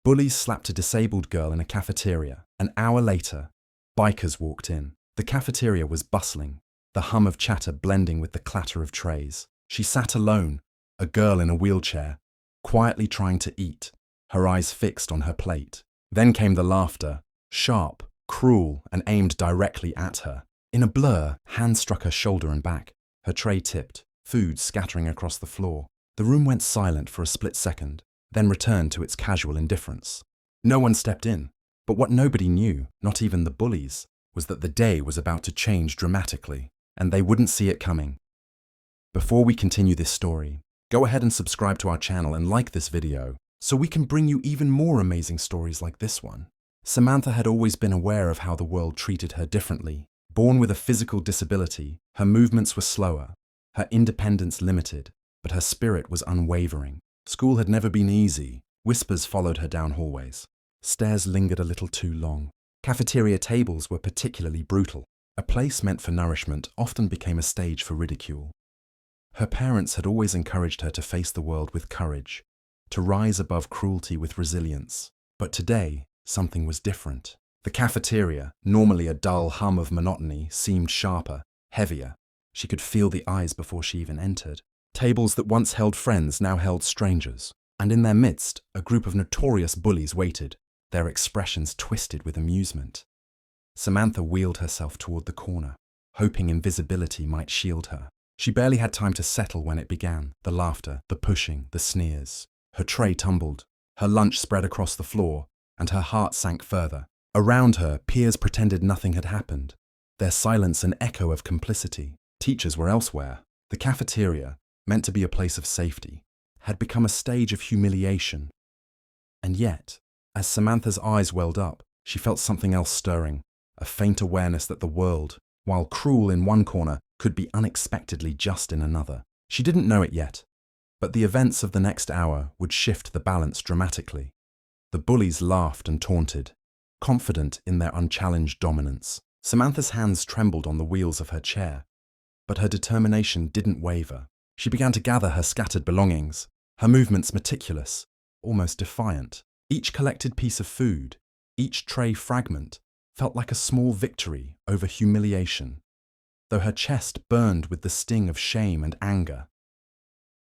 Bullies slapped a disabled girl in a cafeteria. An hour later, bikers walked in. The cafeteria was bustling, the hum of chatter blending with the clatter of trays. She sat alone, a girl in a wheelchair, quietly trying to eat, her eyes fixed on her plate. Then came the laughter, sharp, cruel, and aimed directly at her. In a blur, hands struck her shoulder and back. Her tray tipped, food scattering across the floor. The room went silent for a split second, then returned to its casual indifference. No one stepped in, but what nobody knew, not even the bullies, was that the day was about to change dramatically, and they wouldn't see it coming. Before we continue this story, go ahead and subscribe to our channel and like this video, so we can bring you even more amazing stories like this one. Samantha had always been aware of how the world treated her differently. Born with a physical disability, her movements were slower, her independence limited, but her spirit was unwavering. School had never been easy. Whispers followed her down hallways. Stairs lingered a little too long. Cafeteria tables were particularly brutal. A place meant for nourishment often became a stage for ridicule. Her parents had always encouraged her to face the world with courage, to rise above cruelty with resilience. But today, something was different. The cafeteria, normally a dull hum of monotony, seemed sharper, heavier. She could feel the eyes before she even entered. Tables that once held friends now held strangers. And in their midst, a group of notorious bullies waited, their expressions twisted with amusement. Samantha wheeled herself toward the corner, hoping invisibility might shield her. She barely had time to settle when it began, the laughter, the pushing, the sneers. Her tray tumbled, her lunch spread across the floor, and her heart sank further. Around her, peers pretended nothing had happened, their silence an echo of complicity. Teachers were elsewhere. The cafeteria, meant to be a place of safety, had become a stage of humiliation. And yet, as Samantha's eyes welled up, she felt something else stirring, a faint awareness that the world, while cruel in one corner, could be unexpectedly just in another. She didn't know it yet, but the events of the next hour would shift the balance dramatically. The bullies laughed and taunted, confident in their unchallenged dominance. Samantha's hands trembled on the wheels of her chair, but her determination didn't waver. She began to gather her scattered belongings, her movements meticulous, almost defiant. Each collected piece of food, each tray fragment, felt like a small victory over humiliation, though her chest burned with the sting of shame and anger.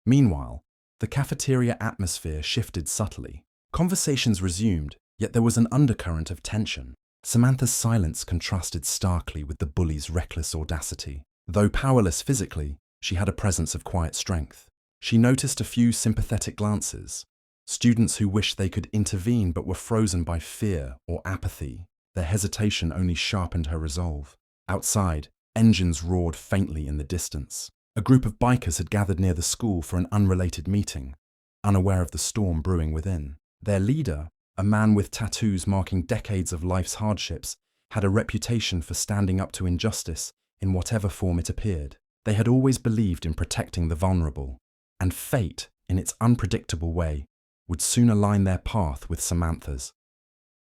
Meanwhile, the cafeteria atmosphere shifted subtly. Conversations resumed, yet there was an undercurrent of tension. Samantha's silence contrasted starkly with the bully's reckless audacity. Though powerless physically, she had a presence of quiet strength. She noticed a few sympathetic glances, students who wished they could intervene but were frozen by fear or apathy. Their hesitation only sharpened her resolve. Outside, engines roared faintly in the distance. A group of bikers had gathered near the school for an unrelated meeting, unaware of the storm brewing within. Their leader, a man with tattoos marking decades of life's hardships, had a reputation for standing up to injustice in whatever form it appeared. They had always believed in protecting the vulnerable, and fate, in its unpredictable way, would soon align their path with Samantha's.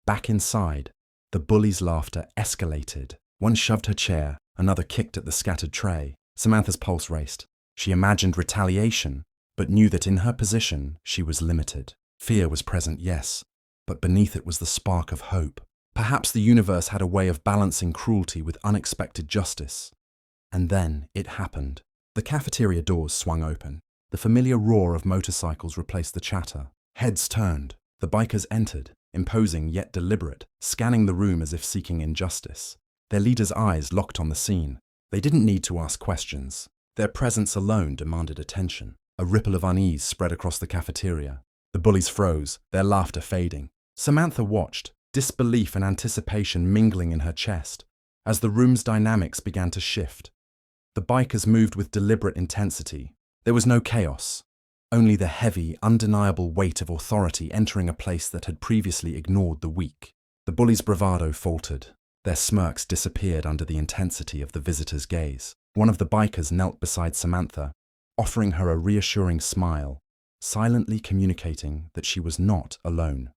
Back inside, the bully's laughter escalated. One shoved her chair, another kicked at the scattered tray. Samantha's pulse raced. She imagined retaliation, but knew that in her position she was limited. Fear was present, yes, but beneath it was the spark of hope. Perhaps the universe had a way of balancing cruelty with unexpected justice. And then it happened. The cafeteria doors swung open. The familiar roar of motorcycles replaced the chatter. Heads turned. The bikers entered, imposing yet deliberate, scanning the room as if seeking injustice. Their leader's eyes locked on the scene. They didn't need to ask questions. Their presence alone demanded attention. A ripple of unease spread across the cafeteria. The bullies froze, their laughter fading. Samantha watched, disbelief and anticipation mingling in her chest, as the room's dynamics began to shift. The bikers moved with deliberate intensity. There was no chaos, only the heavy, undeniable weight of authority entering a place that had previously ignored the weak. The bullies' bravado faltered. Their smirks disappeared under the intensity of the visitor's gaze. One of the bikers knelt beside Samantha, offering her a reassuring smile, silently communicating that she was not alone.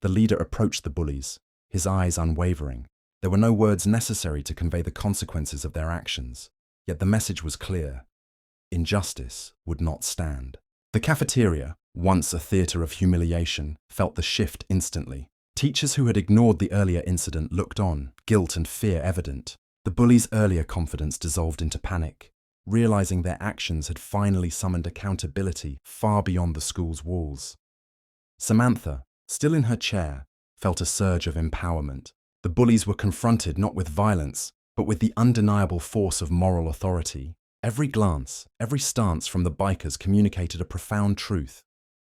The leader approached the bullies, his eyes unwavering. There were no words necessary to convey the consequences of their actions, yet the message was clear. Injustice would not stand. The cafeteria, once a theatre of humiliation, felt the shift instantly. Teachers who had ignored the earlier incident looked on, guilt and fear evident. The bullies' earlier confidence dissolved into panic, realizing their actions had finally summoned accountability far beyond the school's walls. Samantha, still in her chair, felt a surge of empowerment. The bullies were confronted not with violence, but with the undeniable force of moral authority. Every glance, every stance from the bikers communicated a profound truth.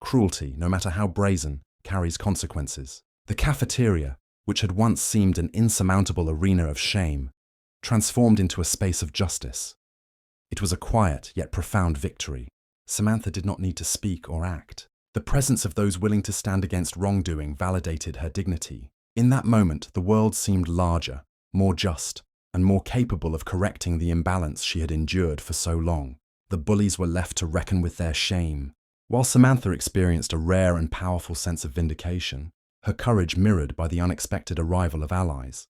Cruelty, no matter how brazen, carries consequences. The cafeteria, which had once seemed an insurmountable arena of shame, transformed into a space of justice. It was a quiet yet profound victory. Samantha did not need to speak or act. The presence of those willing to stand against wrongdoing validated her dignity. In that moment, the world seemed larger, more just, and more capable of correcting the imbalance she had endured for so long. The bullies were left to reckon with their shame. While Samantha experienced a rare and powerful sense of vindication, her courage mirrored by the unexpected arrival of allies.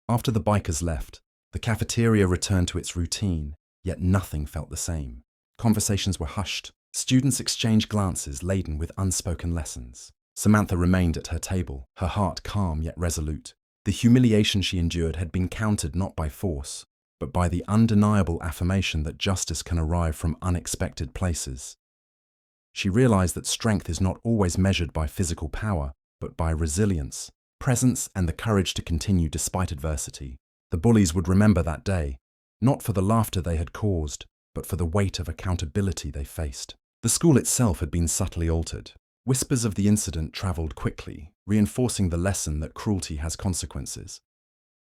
After the bikers left, the cafeteria returned to its routine, yet nothing felt the same. Conversations were hushed. Students exchanged glances laden with unspoken lessons. Samantha remained at her table, her heart calm yet resolute. The humiliation she endured had been countered not by force, but by the undeniable affirmation that justice can arrive from unexpected places. She realized that strength is not always measured by physical power, but by resilience, presence, and the courage to continue despite adversity. The bullies would remember that day, not for the laughter they had caused, but for the weight of accountability they faced. The school itself had been subtly altered. Whispers of the incident traveled quickly, reinforcing the lesson that cruelty has consequences.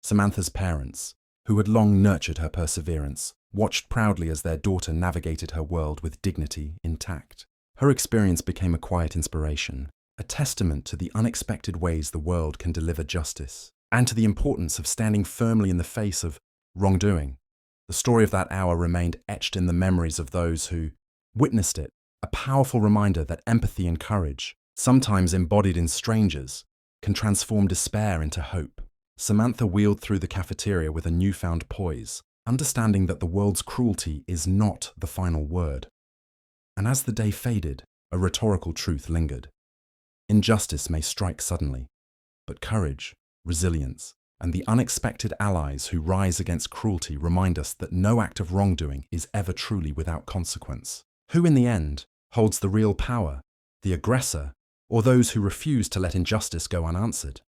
Samantha's parents, who had long nurtured her perseverance, watched proudly as their daughter navigated her world with dignity intact. Her experience became a quiet inspiration, a testament to the unexpected ways the world can deliver justice, and to the importance of standing firmly in the face of wrongdoing. The story of that hour remained etched in the memories of those who witnessed it, a powerful reminder that empathy and courage, sometimes embodied in strangers, can transform despair into hope. Samantha wheeled through the cafeteria with a newfound poise, understanding that the world's cruelty is not the final word. And as the day faded, a rhetorical truth lingered. Injustice may strike suddenly, but courage, resilience, and the unexpected allies who rise against cruelty remind us that no act of wrongdoing is ever truly without consequence. Who in the end holds the real power, the aggressor, or those who refuse to let injustice go unanswered?